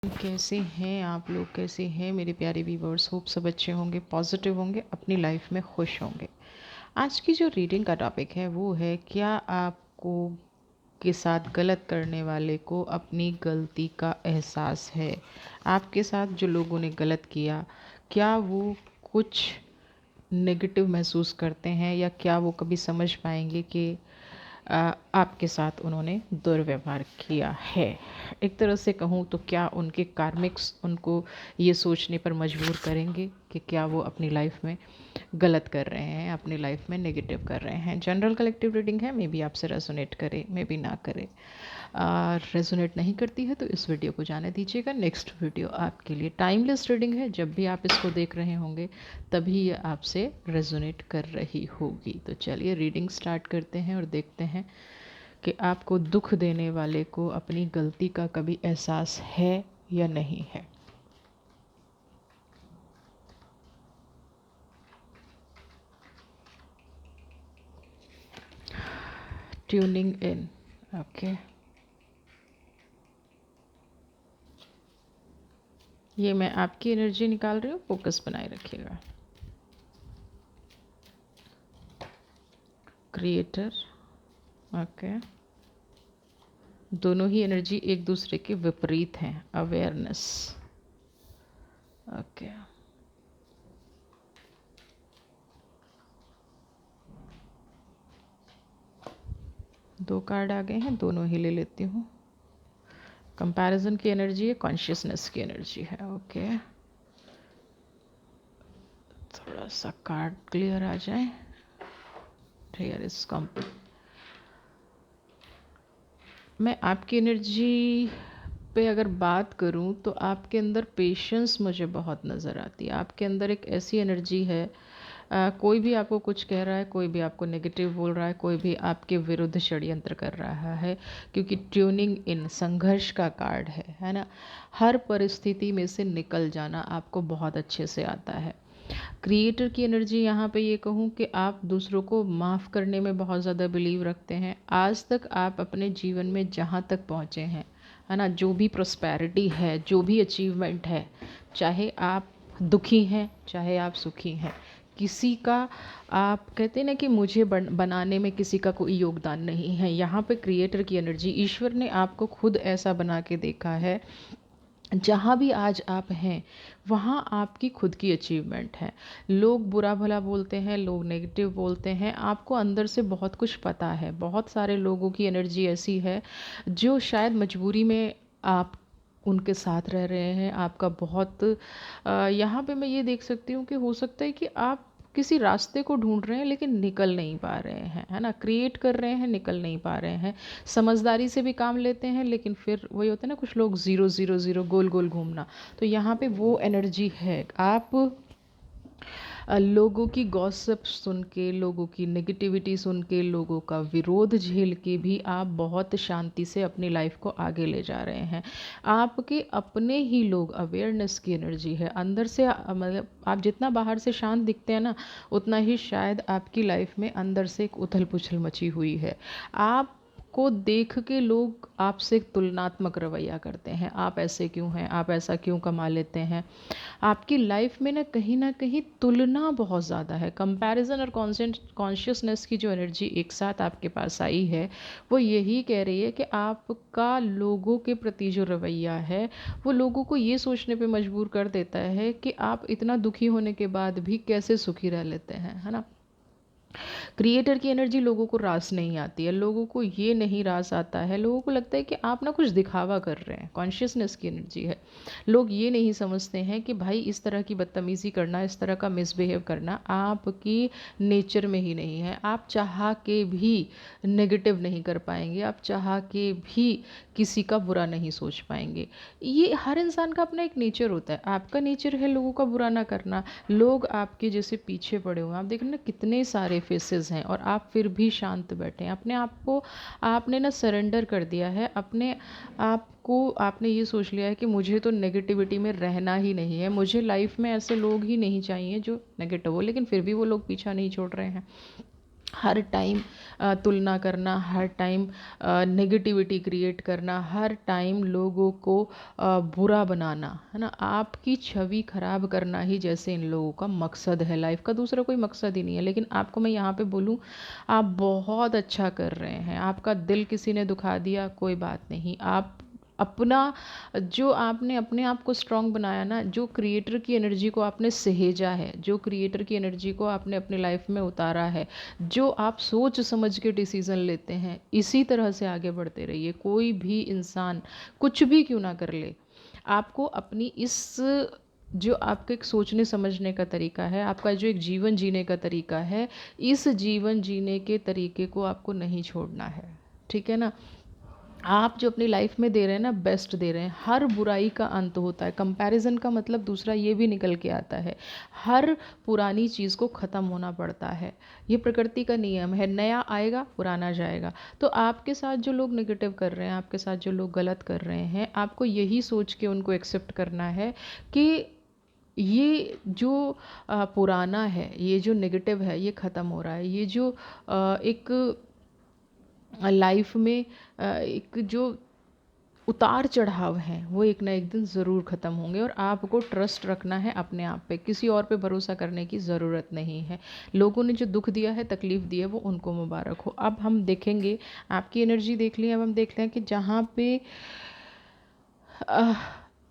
कैसे हैं आप लोग? कैसे हैं मेरे प्यारे व्यूवर्स? होप सब अच्छे होंगे, पॉजिटिव होंगे, अपनी लाइफ में खुश होंगे। आज की जो रीडिंग का टॉपिक है वो है, क्या आपको के साथ गलत करने वाले को अपनी गलती का एहसास है? आपके साथ जो लोगों ने गलत किया, क्या वो कुछ नेगेटिव महसूस करते हैं, या क्या वो कभी समझ पाएंगे कि आपके साथ उन्होंने दुर्व्यवहार किया है? एक तरह से कहूँ तो क्या उनके कार्मिक्स उनको ये सोचने पर मजबूर करेंगे कि क्या वो अपनी लाइफ में गलत कर रहे हैं, अपनी लाइफ में नेगेटिव कर रहे हैं। जनरल कलेक्टिव रीडिंग है, मे बी आपसे रेजोनेट करे, मे बी ना करे। रेजोनेट नहीं करती है तो इस वीडियो को जाने दीजिएगा। नेक्स्ट वीडियो आपके लिए टाइमलेस रीडिंग है, जब भी आप इसको देख रहे होंगे तभी ये आपसे रेजोनेट कर रही होगी। तो चलिए रीडिंग स्टार्ट करते हैं और देखते हैं कि आपको दुख देने वाले को अपनी गलती का कभी एहसास है या नहीं है। Tuning in. ओके, ये मैं आपकी एनर्जी निकाल रही हूँ, फोकस बनाए रखिएगा। क्रिएटर। ओके, दोनों ही एनर्जी एक दूसरे के विपरीत हैं। अवेयरनेस। ओके, दो कार्ड आ गए हैं, दोनों ही ले लेती हूँ। कंपैरिजन की एनर्जी है, कॉन्शियसनेस की एनर्जी है। ओके, थोड़ा सा कार्ड क्लियर आ जाए। Here is complete. मैं आपकी एनर्जी पे अगर बात करूं तो आपके अंदर पेशेंस मुझे बहुत नज़र आती है। आपके अंदर एक ऐसी एनर्जी है, कोई भी आपको कुछ कह रहा है, कोई भी आपको नेगेटिव बोल रहा है, कोई भी आपके विरुद्ध षड्यंत्र कर रहा है, क्योंकि ट्यूनिंग इन संघर्ष का कार्ड है ना। हर परिस्थिति में से निकल जाना आपको बहुत अच्छे से आता है। क्रिएटर की एनर्जी यहाँ पे ये कहूँ कि आप दूसरों को माफ़ करने में बहुत ज़्यादा बिलीव रखते हैं। आज तक आप अपने जीवन में जहाँ तक पहुँचे हैं, है ना, जो भी प्रोस्पैरिटी है, जो भी अचीवमेंट है, चाहे आप दुखी हैं चाहे आप सुखी हैं, किसी का, आप कहते हैं ना कि मुझे बनाने में किसी का कोई योगदान नहीं है। यहाँ पे क्रिएटर की एनर्जी, ईश्वर ने आपको खुद ऐसा बना के देखा है। जहाँ भी आज आप हैं वहाँ आपकी खुद की अचीवमेंट है। लोग बुरा भला बोलते हैं, लोग नेगेटिव बोलते हैं, आपको अंदर से बहुत कुछ पता है। बहुत सारे लोगों की एनर्जी ऐसी है जो शायद मजबूरी में आप उनके साथ रह रहे हैं। आपका बहुत यहाँ पे मैं ये देख सकती हूँ कि हो सकता है कि आप किसी रास्ते को ढूंढ रहे हैं लेकिन निकल नहीं पा रहे हैं, है ना। क्रिएट कर रहे हैं, निकल नहीं पा रहे हैं। समझदारी से भी काम लेते हैं लेकिन फिर वही होता है ना, कुछ लोग ज़ीरो ज़ीरो ज़ीरो गोल गोल घूमना। तो यहाँ पे वो एनर्जी है। आप लोगों की गॉसिप सुन के, लोगों की नेगेटिविटी सुन के, लोगों का विरोध झेल के भी आप बहुत शांति से अपनी लाइफ को आगे ले जा रहे हैं। आपके अपने ही लोग, अवेयरनेस की एनर्जी है अंदर से। मतलब आप जितना बाहर से शांत दिखते हैं ना, उतना ही शायद आपकी लाइफ में अंदर से एक उथल पुथल मची हुई है। आप को देख के लोग आपसे तुलनात्मक रवैया करते हैं। आप ऐसे क्यों हैं, आप ऐसा क्यों कमा लेते हैं। आपकी लाइफ में ना कहीं तुलना बहुत ज़्यादा है। कंपैरिजन और कॉन्शियसनेस की जो एनर्जी एक साथ आपके पास आई है, वो यही कह रही है कि आपका लोगों के प्रति जो रवैया है, वो लोगों को ये सोचने पे मजबूर कर देता है कि आप इतना दुखी होने के बाद भी कैसे सुखी रह लेते हैं, है ना। क्रिएटर की एनर्जी, लोगों को रास नहीं आती है, लोगों को ये नहीं रास आता है। लोगों को लगता है कि आप ना कुछ दिखावा कर रहे हैं। कॉन्शियसनेस की एनर्जी है, लोग ये नहीं समझते हैं कि भाई इस तरह की बदतमीज़ी करना, इस तरह का मिसबिहेव करना आपकी नेचर में ही नहीं है। आप चाह के भी नेगेटिव नहीं कर पाएंगे, आप चाह के भी किसी का बुरा नहीं सोच पाएंगे। ये हर इंसान का अपना एक नेचर होता है। आपका नेचर है लोगों का बुरा ना करना। लोग आपके जैसे पीछे पड़े हुए हैं, आप देख ना कितने सारे फेसेस हैं, और आप फिर भी शांत बैठे हैं। अपने आप को आपने ना सरेंडर कर दिया है। अपने आप को आपने ये सोच लिया है कि मुझे तो नेगेटिविटी में रहना ही नहीं है, मुझे लाइफ में ऐसे लोग ही नहीं चाहिए जो नेगेटिव हो। लेकिन फिर भी वो लोग पीछा नहीं छोड़ रहे हैं। हर टाइम तुलना करना, हर टाइम नेगेटिविटी क्रिएट करना, हर टाइम लोगों को बुरा बनाना, है ना, आपकी छवि खराब करना ही जैसे इन लोगों का मकसद है लाइफ का, दूसरा कोई मकसद ही नहीं है। लेकिन आपको मैं यहाँ पे बोलूँ, आप बहुत अच्छा कर रहे हैं। आपका दिल किसी ने दुखा दिया, कोई बात नहीं, आप अपना जो आपने अपने आप को स्ट्रांग बनाया ना, जो क्रिएटर की एनर्जी को आपने सहेजा है, जो क्रिएटर की एनर्जी को आपने अपनी लाइफ में उतारा है, जो आप सोच समझ के डिसीज़न लेते हैं, इसी तरह से आगे बढ़ते रहिए। कोई भी इंसान कुछ भी क्यों ना कर ले, आपको अपनी इस जो आपका एक सोचने समझने का तरीका है, आपका जो एक जीवन जीने का तरीका है, इस जीवन जीने के तरीके को आपको नहीं छोड़ना है। ठीक है ना? आप जो अपनी लाइफ में दे रहे हैं ना, बेस्ट दे रहे हैं। हर बुराई का अंत होता है। कंपैरिजन का मतलब दूसरा ये भी निकल के आता है, हर पुरानी चीज़ को ख़त्म होना पड़ता है। ये प्रकृति का नियम है, नया आएगा पुराना जाएगा। तो आपके साथ जो लोग नेगेटिव कर रहे हैं, आपके साथ जो लोग गलत कर रहे हैं, आपको यही सोच के उनको एक्सेप्ट करना है कि ये जो पुराना है, ये जो नेगेटिव है, ये ख़त्म हो रहा है। ये जो एक लाइफ में एक जो उतार चढ़ाव हैं, वो एक ना एक दिन ज़रूर ख़त्म होंगे। और आपको ट्रस्ट रखना है अपने आप पे, किसी और पे भरोसा करने की ज़रूरत नहीं है। लोगों ने जो दुख दिया है, तकलीफ़ दी है, वो उनको मुबारक हो। अब हम देखेंगे, आपकी एनर्जी देख ली, अब हम देखते हैं कि जहाँ पे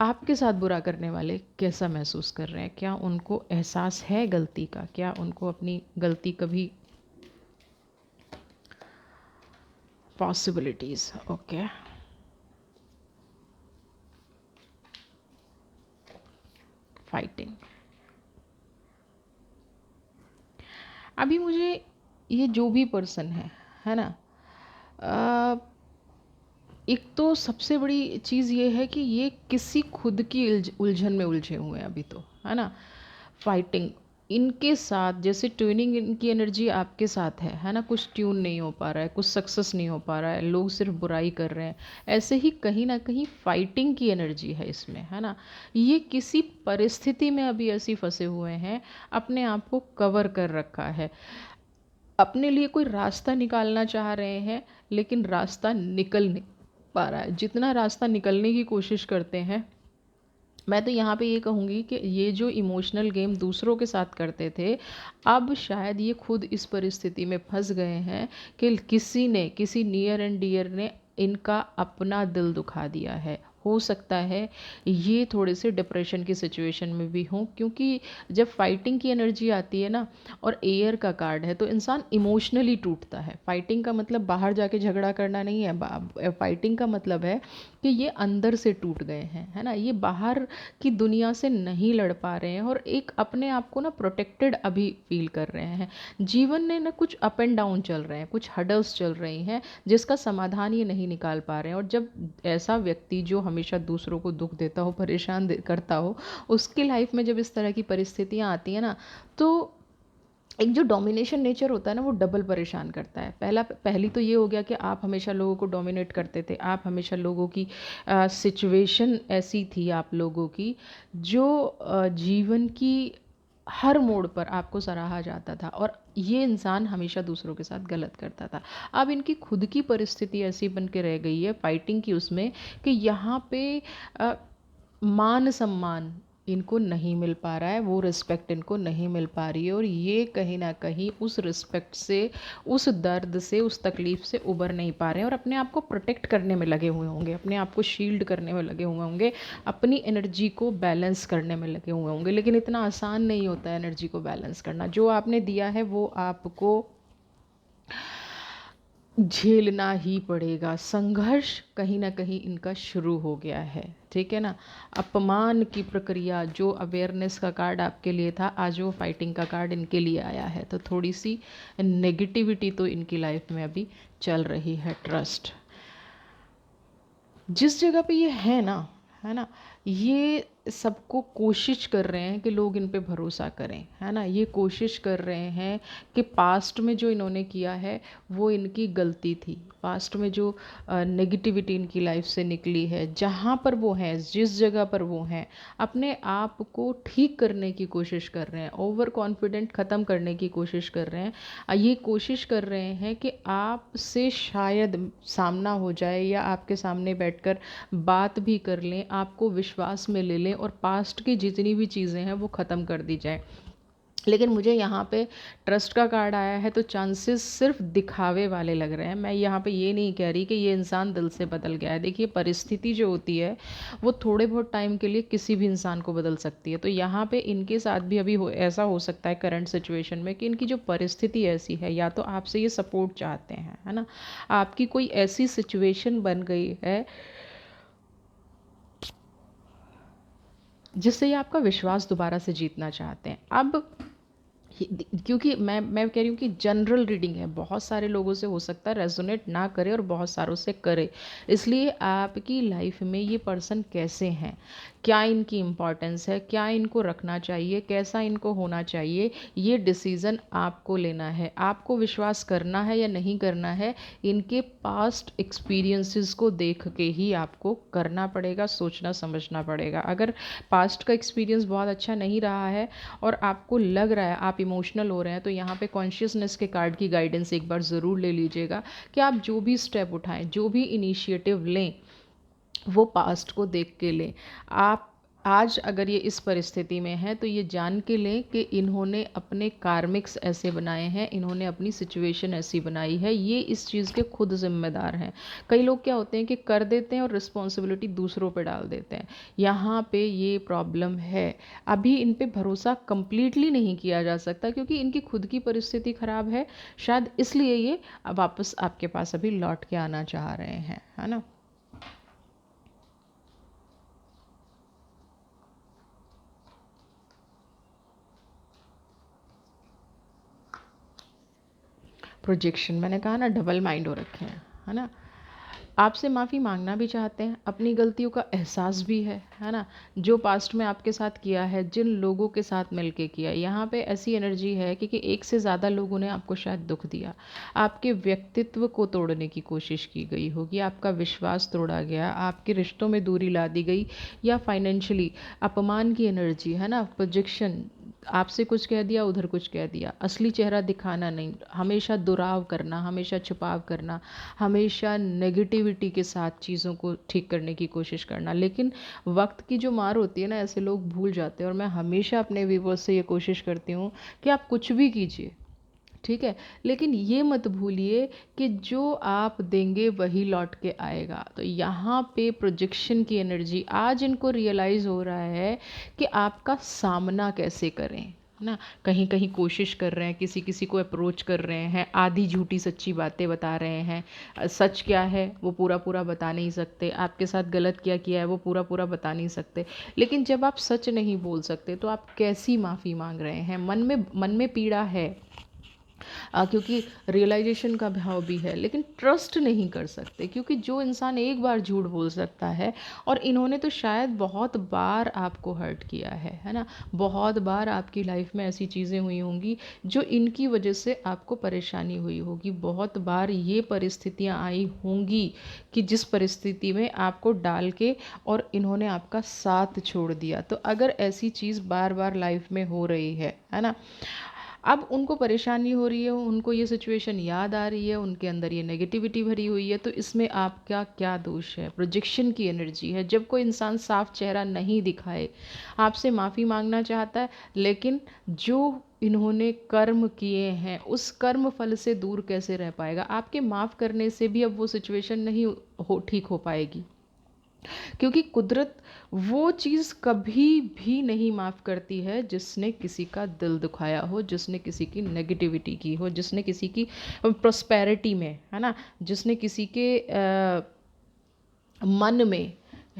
आपके साथ बुरा करने वाले कैसा महसूस कर रहे हैं। क्या उनको एहसास है गलती का? क्या उनको अपनी गलती कभी पॉसिबिलिटीज़? Okay, fighting. अभी मुझे ये जो भी पर्सन है ना, अ, एक तो सबसे बड़ी चीज़ ये है कि ये किसी खुद की उलझन में उलझे हुए हैं अभी तो, है ना। फाइटिंग इनके साथ, जैसे ट्यूनिंग इनकी एनर्जी आपके साथ है ना, कुछ ट्यून नहीं हो पा रहा है, कुछ सक्सेस नहीं हो पा रहा है, लोग सिर्फ बुराई कर रहे हैं, ऐसे ही कहीं ना कहीं फाइटिंग की एनर्जी है इसमें, है ना। ये किसी परिस्थिति में अभी ऐसी फंसे हुए हैं, अपने आप को कवर कर रखा है, अपने लिए कोई रास्ता निकालना चाह रहे हैं, लेकिन रास्ता निकल नहीं पा रहा है। जितना रास्ता निकलने की कोशिश करते हैं, मैं तो यहाँ पे ये कहूँगी कि ये जो इमोशनल गेम दूसरों के साथ करते थे, अब शायद ये खुद इस परिस्थिति में फंस गए हैं कि किसी ने, किसी नियर एंड डियर ने इनका अपना दिल दुखा दिया है। हो सकता है ये थोड़े से डिप्रेशन की सिचुएशन में भी हों, क्योंकि जब फाइटिंग की एनर्जी आती है ना, और एयर का कार्ड है, तो इंसान इमोशनली टूटता है। फाइटिंग का मतलब बाहर जाके झगड़ा करना नहीं है, फाइटिंग का मतलब है कि ये अंदर से टूट गए हैं, है ना। ये बाहर की दुनिया से नहीं लड़ पा रहे हैं, और एक अपने आप को ना प्रोटेक्टेड अभी फील कर रहे हैं। जीवन में ना कुछ अप एंड डाउन चल रहे हैं, कुछ हडल्स चल रही हैं, जिसका समाधान ये नहीं निकाल पा रहे हैं। और जब ऐसा व्यक्ति जो हमेशा दूसरों को दुख देता हो, परेशान करता हो, उसकी लाइफ में जब इस तरह की परिस्थितियाँ आती हैं ना, तो एक जो डोमिनेशन नेचर होता है ना, वो डबल परेशान करता है। पहली तो ये हो गया कि आप हमेशा लोगों को डोमिनेट करते थे, आप हमेशा लोगों की सिचुएशन ऐसी थी आप लोगों की, जो जीवन की हर मोड़ पर आपको सराहा जाता था, और ये इंसान हमेशा दूसरों के साथ गलत करता था। अब इनकी खुद की परिस्थिति ऐसी बन के रह गई है फाइटिंग की उसमें, कि यहाँ पे अ, मान सम्मान इनको नहीं मिल पा रहा है, वो रिस्पेक्ट इनको नहीं मिल पा रही है, और ये कहीं ना कहीं उस रिस्पेक्ट से, उस दर्द से, उस तकलीफ़ से उबर नहीं पा रहे हैं, और अपने आप को प्रोटेक्ट करने में लगे हुए होंगे, अपने आप को शील्ड करने में लगे हुए होंगे, अपनी एनर्जी को बैलेंस करने में लगे हुए होंगे। लेकिन इतना आसान नहीं होता है एनर्जी को बैलेंस करना। जो आपने दिया है वो आपको झेलना ही पड़ेगा। संघर्ष कहीं ना कहीं इनका शुरू हो गया है, ठीक है ना। अपमान की प्रक्रिया, जो अवेयरनेस का कार्ड आपके लिए था, आज वो फाइटिंग का कार्ड इनके लिए आया है। तो थोड़ी सी नेगेटिविटी तो इनकी लाइफ में अभी चल रही है। ट्रस्ट जिस जगह पे ये है ना, है ना, ये सबको कोशिश कर रहे हैं कि लोग इन पे भरोसा करें, है ना। ये कोशिश कर रहे हैं कि पास्ट में जो इन्होंने किया है वो इनकी गलती थी। पास्ट में जो नेगेटिविटी इनकी लाइफ से निकली है, जहाँ पर वो हैं, जिस जगह पर वो हैं, अपने आप को ठीक करने की कोशिश कर रहे हैं, ओवर कॉन्फिडेंट ख़त्म करने की कोशिश कर रहे हैं। ये कोशिश कर रहे हैं कि आपसे शायद सामना हो जाए या आपके सामने बैठकर बात भी कर लें, आपको विश्वास में ले लें और पास्ट की जितनी भी चीज़ें हैं वो ख़त्म कर दी जाए। लेकिन मुझे यहाँ पे ट्रस्ट का कार्ड आया है, तो चांसेस सिर्फ दिखावे वाले लग रहे हैं। मैं यहाँ पे ये नहीं कह रही कि ये इंसान दिल से बदल गया है। देखिए, परिस्थिति जो होती है वो थोड़े बहुत टाइम के लिए किसी भी इंसान को बदल सकती है। तो यहाँ पे इनके साथ भी अभी ऐसा हो सकता है करंट सिचुएशन में कि इनकी जो परिस्थिति ऐसी है, या तो आपसे ये सपोर्ट चाहते हैं, है ना, आपकी कोई ऐसी सिचुएशन बन गई है जिससे ये आपका विश्वास दोबारा से जीतना चाहते हैं। अब क्योंकि मैं कह रही हूँ कि जनरल रीडिंग है, बहुत सारे लोगों से हो सकता है रेजोनेट ना करे और बहुत सारों से करे। इसलिए आपकी लाइफ में ये पर्सन कैसे हैं, क्या इनकी इम्पोर्टेंस है, क्या इनको रखना चाहिए, कैसा इनको होना चाहिए, ये डिसीज़न आपको लेना है। आपको विश्वास करना है या नहीं करना है, इनके पास्ट एक्सपीरियंसेस को देख के ही आपको करना पड़ेगा, सोचना समझना पड़ेगा। अगर पास्ट का एक्सपीरियंस बहुत अच्छा नहीं रहा है और आपको लग रहा है आप इमोशनल हो रहे हैं, तो यहाँ पे कॉन्शियसनेस के कार्ड की गाइडेंस एक बार ज़रूर ले लीजिएगा कि आप जो भी स्टेप उठाएं, जो भी इनिशिएटिव लें, वो पास्ट को देख के लें। आप आज अगर ये इस परिस्थिति में हैं तो ये जान के लें कि इन्होंने अपने कार्मिक्स ऐसे बनाए हैं, इन्होंने अपनी सिचुएशन ऐसी बनाई है, ये इस चीज़ के खुद जिम्मेदार हैं। कई लोग क्या होते हैं कि कर देते हैं और रिस्पॉन्सिबिलिटी दूसरों पे डाल देते हैं। यहाँ पे ये प्रॉब्लम है। अभी इन पे भरोसा कंप्लीटली नहीं किया जा सकता क्योंकि इनकी खुद की परिस्थिति ख़राब है। शायद इसलिए ये वापस आपके पास अभी लौट के आना चाह रहे हैं, है ना। प्रोजेक्शन, मैंने कहा ना, डबल माइंड हो रखे हैं, है ना। आपसे माफ़ी मांगना भी चाहते हैं, अपनी गलतियों का एहसास भी है ना। जो पास्ट में आपके साथ किया है, जिन लोगों के साथ मिलके किया, यहाँ पे ऐसी एनर्जी है कि एक से ज़्यादा लोगों ने आपको शायद दुख दिया, आपके व्यक्तित्व को तोड़ने की कोशिश की गई होगी, आपका विश्वास तोड़ा गया, आपके रिश्तों में दूरी ला दी गई, या फाइनेंशियली अपमान की एनर्जी, है ना। प्रोजेक्शन, आपसे कुछ कह दिया, उधर कुछ कह दिया, असली चेहरा दिखाना नहीं, हमेशा दुराव करना, हमेशा छुपाव करना, हमेशा नेगेटिविटी के साथ चीज़ों को ठीक करने की कोशिश करना। लेकिन वक्त की जो मार होती है ना, ऐसे लोग भूल जाते हैं। और मैं हमेशा अपने व्यूवर्स से ये कोशिश करती हूँ कि आप कुछ भी कीजिए, ठीक है, लेकिन ये मत भूलिए कि जो आप देंगे वही लौट के आएगा। तो यहाँ पे प्रोजेक्शन की एनर्जी, आज इनको रियलाइज़ हो रहा है कि आपका सामना कैसे करें, है ना। कहीं कहीं कोशिश कर रहे हैं, किसी किसी को अप्रोच कर रहे हैं, आधी झूठी सच्ची बातें बता रहे हैं। सच क्या है वो पूरा पूरा बता नहीं सकते, आपके साथ गलत क्या किया है वो पूरा पूरा बता नहीं सकते। लेकिन जब आप सच नहीं बोल सकते तो आप कैसी माफ़ी मांग रहे हैं। मन में पीड़ा है, क्योंकि रियलाइजेशन का भाव भी है, लेकिन ट्रस्ट नहीं कर सकते क्योंकि जो इंसान एक बार झूठ बोल सकता है, और इन्होंने तो शायद बहुत बार आपको हर्ट किया है ना। बहुत बार आपकी लाइफ में ऐसी चीज़ें हुई होंगी जो इनकी वजह से आपको परेशानी हुई होगी। बहुत बार ये परिस्थितियाँ आई होंगी कि जिस परिस्थिति में आपको डाल के और इन्होंने आपका साथ छोड़ दिया। तो अगर ऐसी चीज़ बार बार लाइफ में हो रही है ना, अब उनको परेशानी हो रही है, उनको ये सिचुएशन याद आ रही है, उनके अंदर ये नेगेटिविटी भरी हुई है, तो इसमें आपका क्या दोष है। प्रोजेक्शन की एनर्जी है। जब कोई इंसान साफ चेहरा नहीं दिखाए, आपसे माफ़ी मांगना चाहता है, लेकिन जो इन्होंने कर्म किए हैं उस कर्म फल से दूर कैसे रह पाएगा। आपके माफ़ करने से भी अब वो सिचुएशन नहीं ठीक हो पाएगी, क्योंकि कुदरत वो चीज़ कभी भी नहीं माफ़ करती है जिसने किसी का दिल दुखाया हो, जिसने किसी की नेगेटिविटी की हो, जिसने किसी की प्रोस्पेरिटी में, है ना, जिसने किसी के मन में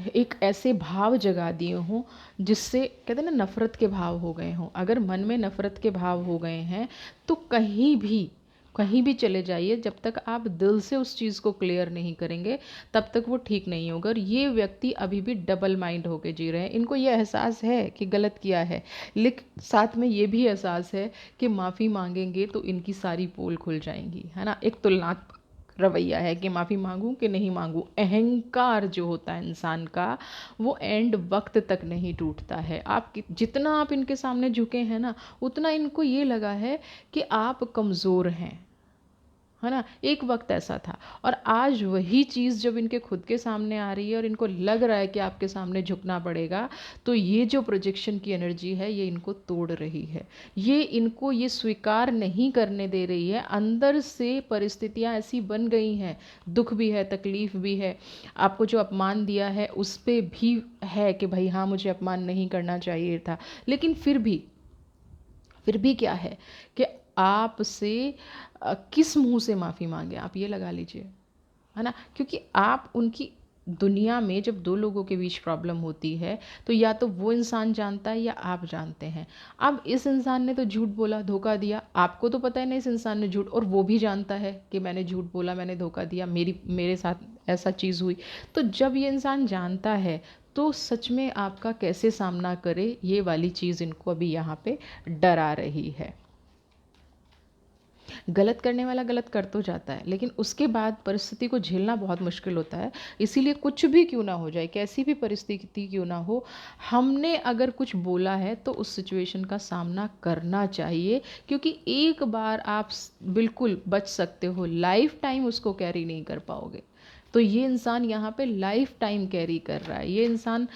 एक ऐसे भाव जगा दिए हों जिससे, कहते हैं ना, नफ़रत के भाव हो गए हों। अगर मन में नफ़रत के भाव हो गए हैं तो कहीं भी कहीं भी चले जाइए, जब तक आप दिल से उस चीज़ को क्लियर नहीं करेंगे तब तक वो ठीक नहीं होगा। और ये व्यक्ति अभी भी डबल माइंड होके जी रहे हैं। इनको ये एहसास है कि गलत किया है, लेकिन साथ में ये भी एहसास है कि माफ़ी मांगेंगे तो इनकी सारी पोल खुल जाएंगी, है ना। एक तुलनात्मक रवैया है कि माफ़ी मांगूं कि नहीं मांगूं। अहंकार जो होता है इंसान का, वो एंड वक्त तक नहीं टूटता है। आप जितना आप इनके सामने झुके हैं ना, उतना इनको ये लगा है कि आप कमज़ोर हैं, है ना। एक वक्त ऐसा था, और आज वही चीज़ जब इनके खुद के सामने आ रही है और इनको लग रहा है कि आपके सामने झुकना पड़ेगा, तो ये जो प्रोजेक्शन की एनर्जी है ये इनको तोड़ रही है। ये इनको ये स्वीकार नहीं करने दे रही है। अंदर से परिस्थितियाँ ऐसी बन गई हैं, दुख भी है, तकलीफ़ भी है, आपको जो अपमान दिया है उस पर भी है कि भाई हाँ, मुझे अपमान नहीं करना चाहिए था। लेकिन फिर भी क्या है कि आपसे किस मुंह से माफ़ी मांगे, आप ये लगा लीजिए, है ना। क्योंकि आप उनकी दुनिया में जब दो लोगों के बीच प्रॉब्लम होती है, तो या तो वो इंसान जानता है या आप जानते हैं। अब इस इंसान ने तो झूठ बोला, धोखा दिया, आपको तो पता है ना इस इंसान ने झूठ, और वो भी जानता है कि मैंने झूठ बोला, मैंने धोखा दिया, मेरे साथ ऐसा चीज़ हुई। तो जब ये इंसान जानता है, तो सच में आपका कैसे सामना करे, ये वाली चीज़ इनको अभी यहाँ पे डरा रही है। गलत करने वाला गलत कर तो जाता है, लेकिन उसके बाद परिस्थिति को झेलना बहुत मुश्किल होता है। इसीलिए कुछ भी क्यों ना हो जाए, कैसी भी परिस्थिति क्यों ना हो, हमने अगर कुछ बोला है तो उस सिचुएशन का सामना करना चाहिए। क्योंकि एक बार आप बिल्कुल बच सकते हो, लाइफ टाइम उसको कैरी नहीं कर पाओगे। तो ये इंसान यहाँ पे लाइफ टाइम कैरी कर रहा है। ये इंसान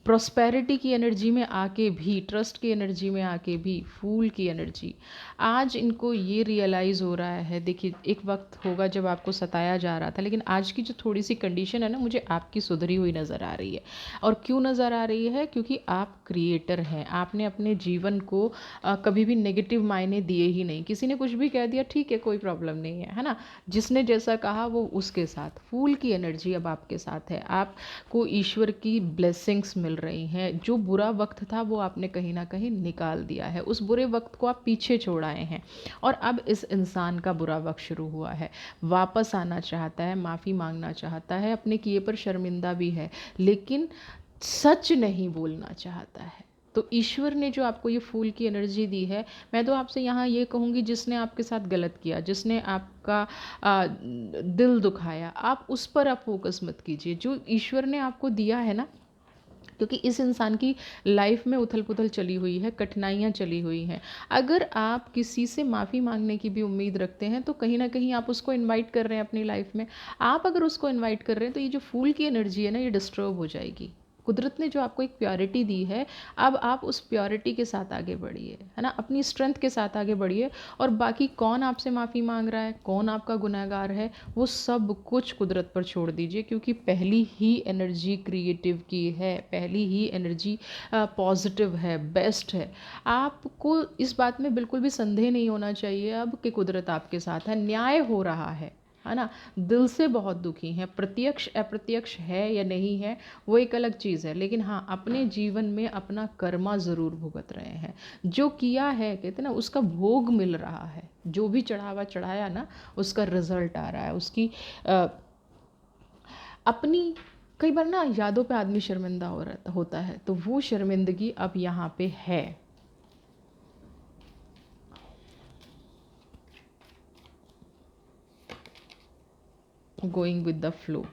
प्रॉस्पेरिटी की एनर्जी में आके भी, ट्रस्ट की एनर्जी में आके भी, फूल की एनर्जी, आज इनको ये रियलाइज़ हो रहा है। देखिए, एक वक्त होगा जब आपको सताया जा रहा था, लेकिन आज की जो थोड़ी सी कंडीशन है ना, मुझे आपकी सुधरी हुई नज़र आ रही है। और क्यों नज़र आ रही है? क्योंकि आप क्रिएटर हैं। आपने अपने जीवन को कभी भी नेगेटिव मायने दिए ही नहीं। किसी ने कुछ भी कह दिया, ठीक है, कोई प्रॉब्लम नहीं है ना। जिसने जैसा कहा वो उसके साथ। फूल की एनर्जी अब आपके साथ है। आपको ईश्वर की ब्लेसिंग्स मिल रही हैं। जो बुरा वक्त था वो आपने कहीं ना कहीं निकाल दिया है। उस बुरे वक्त को आप पीछे छोड़ आए हैं, और अब इस इंसान का बुरा वक्त शुरू हुआ है। वापस आना चाहता है, माफ़ी मांगना चाहता है, अपने किए पर शर्मिंदा भी है, लेकिन सच नहीं बोलना चाहता है। तो ईश्वर ने जो आपको ये फूल की एनर्जी दी है, मैं तो आपसे यहाँ ये कहूँगी, जिसने आपके साथ गलत किया, जिसने आपका दिल दुखाया, आप उस पर आप फोकस मत कीजिए। जो ईश्वर ने आपको दिया है ना, क्योंकि इस इंसान की लाइफ में उथल पुथल चली हुई है, कठिनाइयाँ चली हुई हैं। अगर आप किसी से माफ़ी मांगने की भी उम्मीद रखते हैं, तो कहीं ना कहीं आप उसको इनवाइट कर रहे हैं अपनी लाइफ में। आप अगर उसको इनवाइट कर रहे हैं, तो ये जो फूल की एनर्जी है ना, ये डिस्टर्ब हो जाएगी। कुदरत ने जो आपको एक प्योरिटी दी है, अब आप उस प्योरिटी के साथ आगे बढ़िए, है ना। अपनी स्ट्रेंथ के साथ आगे बढ़िए। और बाकी कौन आपसे माफ़ी मांग रहा है, कौन आपका गुनहगार है, वो सब कुछ कुदरत पर छोड़ दीजिए। क्योंकि पहली ही एनर्जी क्रिएटिव की है, पहली ही एनर्जी पॉजिटिव है, बेस्ट है। आपको इस बात में बिल्कुल भी संदेह नहीं होना चाहिए अब कि कुदरत आपके साथ है, न्याय हो रहा है ना। दिल से बहुत दुखी हैं, प्रत्यक्ष अप्रत्यक्ष है या नहीं है वो एक अलग चीज़ है, लेकिन हाँ, अपने जीवन में अपना कर्मा ज़रूर भुगत रहे हैं। जो किया है, कहते ना, उसका भोग मिल रहा है। जो भी चढ़ावा चढ़ाया ना, उसका रिजल्ट आ रहा है। उसकी अपनी, कई बार ना यादों पे आदमी शर्मिंदा होता है, तो वो शर्मिंदगी अब यहाँ पे है। Going with the flow.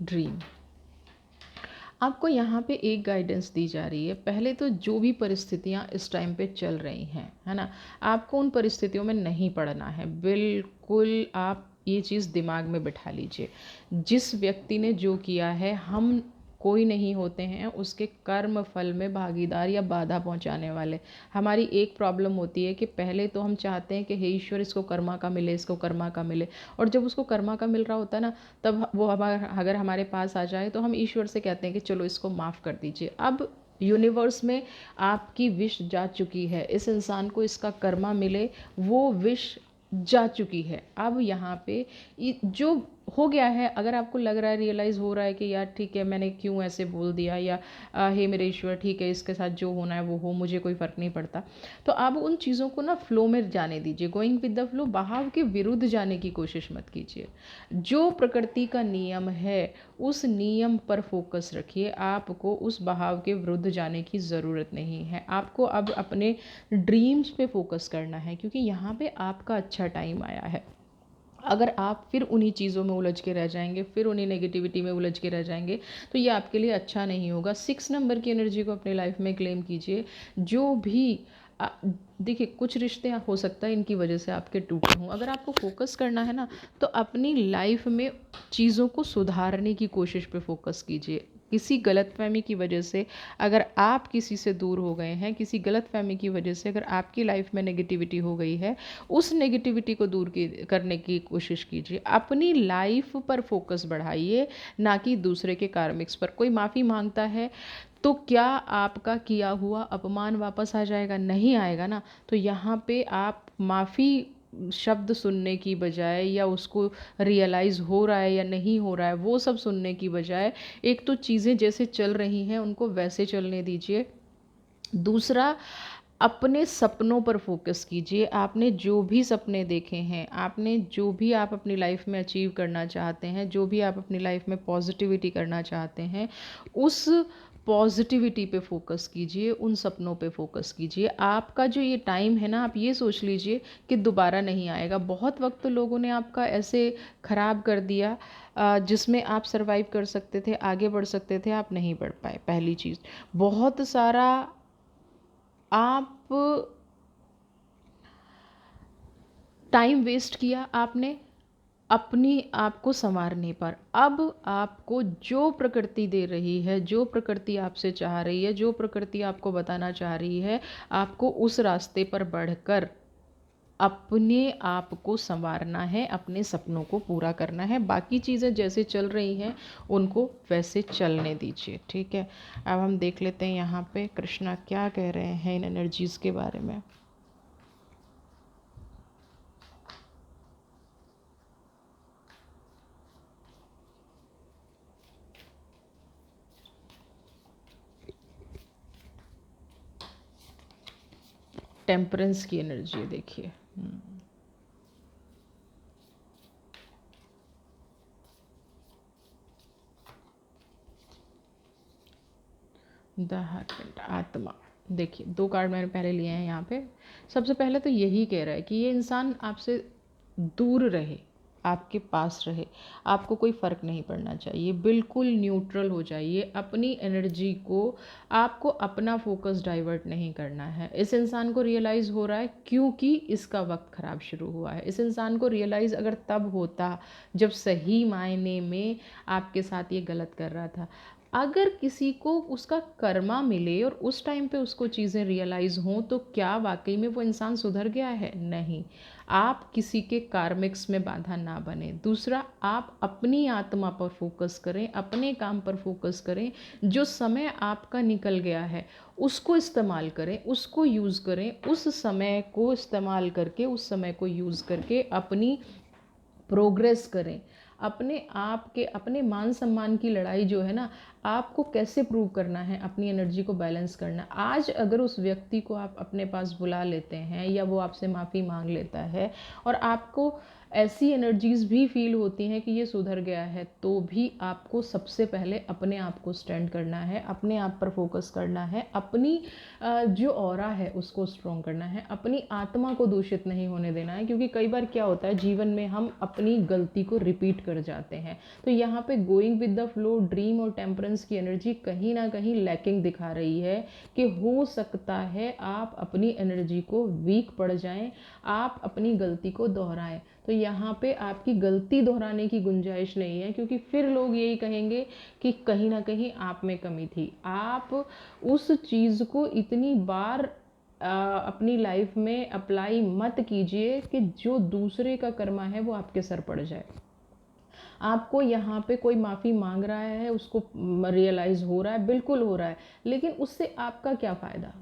Dream. आपको यहाँ पे एक गाइडेंस दी जा रही है। पहले तो जो भी परिस्थितियाँ इस टाइम पे चल रही हैं, है ना, आपको उन परिस्थितियों में नहीं पड़ना है। बिल्कुल आप ये चीज़ दिमाग में बिठा लीजिए। जिस व्यक्ति ने जो किया है, हम कोई नहीं होते हैं उसके कर्म फल में भागीदार या बाधा पहुंचाने वाले। हमारी एक प्रॉब्लम होती है कि पहले तो हम चाहते हैं कि हे ईश्वर, इसको कर्मा का मिले, इसको कर्मा का मिले। और जब उसको कर्मा का मिल रहा होता है ना, तब वो अगर हमारे पास आ जाए, तो हम ईश्वर से कहते हैं कि चलो इसको माफ़ कर दीजिए। अब यूनिवर्स में आपकी विश जा चुकी है, इस इंसान को इसका कर्मा मिले, वो विश जा चुकी है। अब यहाँ पे जो हो गया है, अगर आपको लग रहा है, रियलाइज़ हो रहा है कि यार ठीक है, मैंने क्यों ऐसे बोल दिया, या हे मेरे ईश्वर ठीक है, इसके साथ जो होना है वो हो, मुझे कोई फ़र्क नहीं पड़ता, तो आप उन चीज़ों को ना फ्लो में जाने दीजिए। गोइंग विद द फ्लो, बहाव के विरुद्ध जाने की कोशिश मत कीजिए। जो प्रकृति का नियम है उस नियम पर फोकस रखिए। आपको उस बहाव के विरुद्ध जाने की ज़रूरत नहीं है। आपको अब अपने ड्रीम्स पे फोकस करना है, क्योंकि यहाँ पे आपका अच्छा टाइम आया है। अगर आप फिर उन्हीं चीज़ों में उलझ के रह जाएंगे, फिर उन्हीं नेगेटिविटी में उलझ के रह जाएंगे, तो ये आपके लिए अच्छा नहीं होगा। 6 नंबर की एनर्जी को अपने लाइफ में क्लेम कीजिए। जो भी देखिए, कुछ रिश्ते हो सकता है इनकी वजह से आपके टूटे हों। अगर आपको फोकस करना है ना, तो अपनी लाइफ में चीज़ों को सुधारने की कोशिश पे फोकस कीजिए। किसी गलतफहमी की वजह से अगर आप किसी से दूर हो गए हैं, किसी गलतफहमी की वजह से अगर आपकी लाइफ में नेगेटिविटी हो गई है, उस नेगेटिविटी को दूर करने की कोशिश कीजिए। अपनी लाइफ पर फोकस बढ़ाइए, ना कि दूसरे के कार्मिक्स पर। कोई माफ़ी मांगता है तो क्या आपका किया हुआ अपमान वापस आ जाएगा? नहीं आएगा ना। तो यहाँ पे आप माफ़ी शब्द सुनने की बजाय, या उसको रियलाइज़ हो रहा है या नहीं हो रहा है वो सब सुनने की बजाय, एक तो चीज़ें जैसे चल रही हैं उनको वैसे चलने दीजिए। दूसरा, अपने सपनों पर फोकस कीजिए। आपने जो भी सपने देखे हैं, आपने जो भी आप अपनी लाइफ में अचीव करना चाहते हैं, जो भी आप अपनी लाइफ में पॉजिटिविटी करना चाहते हैं, उस पॉजिटिविटी पे फोकस कीजिए, उन सपनों पे फोकस कीजिए। आपका जो ये टाइम है ना, आप ये सोच लीजिए कि दोबारा नहीं आएगा। बहुत वक्त लोगों ने आपका ऐसे ख़राब कर दिया जिसमें आप सरवाइव कर सकते थे, आगे बढ़ सकते थे, आप नहीं बढ़ पाए। पहली चीज़, बहुत सारा आप टाइम वेस्ट किया आपने अपनी आप को संवारने पर। अब आपको जो प्रकृति दे रही है, जो प्रकृति आपसे चाह रही है, जो प्रकृति आपको बताना चाह रही है, आपको उस रास्ते पर बढ़कर अपने आप को संवारना है, अपने सपनों को पूरा करना है। बाकी चीज़ें जैसे चल रही हैं उनको वैसे चलने दीजिए, ठीक है। अब हम देख लेते हैं यहाँ पे कृष्णा क्या कह रहे हैं इन एनर्जीज़ के बारे में। टेम्परेंस की एनर्जी देखिए। द हर्ट, आत्मा। देखिए, 2 कार्ड मैंने पहले लिए हैं यहाँ पे। सबसे पहले तो यही कह रहा है कि ये इंसान आपसे दूर रहे, आपके पास रहे, आपको कोई फ़र्क नहीं पड़ना चाहिए, बिल्कुल न्यूट्रल हो जाइए। अपनी एनर्जी को, आपको अपना फोकस डाइवर्ट नहीं करना है। इस इंसान को रियलाइज़ हो रहा है क्योंकि इसका वक्त ख़राब शुरू हुआ है। इस इंसान को रियलाइज़ अगर तब होता जब सही मायने में आपके साथ ये गलत कर रहा था। अगर किसी को उसका कर्मा मिले और उस टाइम पे उसको चीज़ें रियलाइज़ हों, तो क्या वाकई में वो इंसान सुधर गया है? नहीं। आप किसी के कार्मिक्स में बाधा ना बने। दूसरा, आप अपनी आत्मा पर फोकस करें, अपने काम पर फोकस करें। जो समय आपका निकल गया है उसको इस्तेमाल करें, उसको यूज़ करें। उस समय को इस्तेमाल करके, उस समय को यूज़ करके अपनी प्रोग्रेस करें। अपने आप के, अपने मान सम्मान की लड़ाई जो है ना, आपको कैसे प्रूव करना है, अपनी एनर्जी को बैलेंस करना। आज अगर उस व्यक्ति को आप अपने पास बुला लेते हैं, या वो आपसे माफ़ी मांग लेता है, और आपको ऐसी एनर्जीज़ भी फील होती हैं कि ये सुधर गया है, तो भी आपको सबसे पहले अपने आप को स्टैंड करना है, अपने आप पर फोकस करना है, अपनी जो ऑरा है उसको स्ट्रॉन्ग करना है, अपनी आत्मा को दूषित नहीं होने देना है। क्योंकि कई बार क्या होता है जीवन में, हम अपनी गलती को रिपीट कर जाते हैं। तो यहाँ पे going with the flow, dream और टेम्परेंस की एनर्जी कहीं ना कहीं लैकिंग दिखा रही है कि हो सकता है आप अपनी एनर्जी को वीक पड़ जाएं, आप अपनी गलती को दोहराएं। तो यहाँ पे आपकी गलती दोहराने की गुंजाइश नहीं है, क्योंकि फिर लोग यही कहेंगे कि कहीं ना कहीं आप में कमी थी। आप उस चीज़ को इतनी बार अपनी लाइफ में अप्लाई मत कीजिए कि जो दूसरे का कर्मा है वो आपके सर पड़ जाए। आपको यहाँ पे कोई माफ़ी मांग रहा है, उसको रियलाइज़ हो रहा है, बिल्कुल हो रहा है, लेकिन उससे आपका क्या फ़ायदा?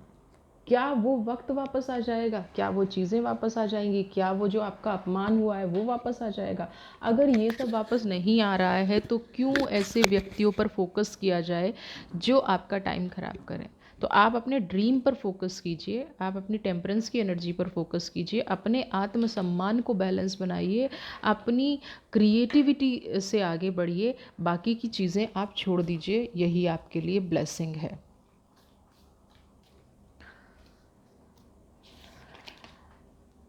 क्या वो वक्त वापस आ जाएगा? क्या वो चीज़ें वापस आ जाएंगी? क्या वो जो आपका अपमान हुआ है वो वापस आ जाएगा? अगर ये सब वापस नहीं आ रहा है तो क्यों ऐसे व्यक्तियों पर फोकस किया जाए जो आपका टाइम खराब करें? तो आप अपने ड्रीम पर फोकस कीजिए, आप अपनी टेम्परेंस की एनर्जी पर फोकस कीजिए, अपने आत्मसम्मान को बैलेंस बनाइए, अपनी क्रिएटिविटी से आगे बढ़िए, बाकी की चीज़ें आप छोड़ दीजिए, यही आपके लिए ब्लेसिंग है।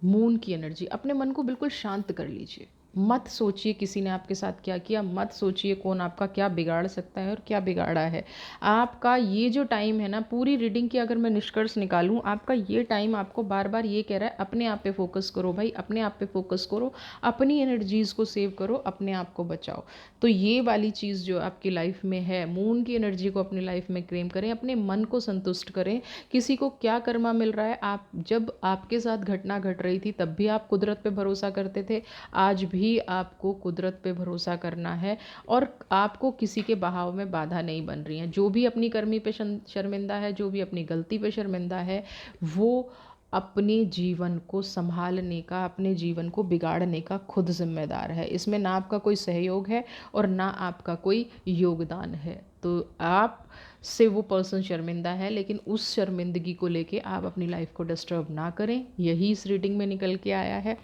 मून की एनर्जी, अपने मन को बिल्कुल शांत कर लीजिए। मत सोचिए किसी ने आपके साथ क्या किया, मत सोचिए कौन आपका क्या बिगाड़ सकता है और क्या बिगाड़ा है। आपका ये जो टाइम है ना, पूरी रीडिंग की अगर मैं निष्कर्ष निकालूं, आपका ये टाइम आपको बार बार ये कह रहा है अपने आप पे फोकस करो भाई, अपने आप पे फोकस करो, अपनी एनर्जीज़ को सेव करो, अपने आप को बचाओ। तो ये वाली चीज़ जो आपकी लाइफ में है, मून की एनर्जी को अपनी लाइफ में क्लेम करें, अपने मन को संतुष्ट करें। किसी को क्या कर्मा मिल रहा है, आप जब आपके साथ घटना घट रही थी तब भी आप कुदरत पे भरोसा करते थे, आज भी आपको कुदरत पे भरोसा करना है। और आपको किसी के बहाव में बाधा नहीं बन रही है। जो भी अपनी करनी पे शर्मिंदा है, जो भी अपनी गलती पे शर्मिंदा है, वो अपने जीवन को संभालने का, अपने जीवन को बिगाड़ने का खुद जिम्मेदार है। इसमें ना आपका कोई सहयोग है और ना आपका कोई योगदान है। तो आप से वो पर्सन शर्मिंदा है, लेकिन उस शर्मिंदगी को लेके आप अपनी लाइफ को डिस्टर्ब ना करें, यही इस रीडिंग में निकल के आया है।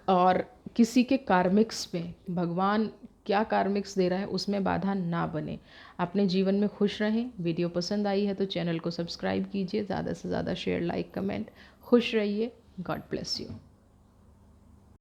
और किसी के कार्मिक्स में भगवान क्या कार्मिक्स दे रहा है उसमें बाधा ना बने, अपने जीवन में खुश रहें। वीडियो पसंद आई है तो चैनल को सब्सक्राइब कीजिए, ज़्यादा से ज़्यादा शेयर, लाइक, कमेंट। खुश रहिए। God bless you.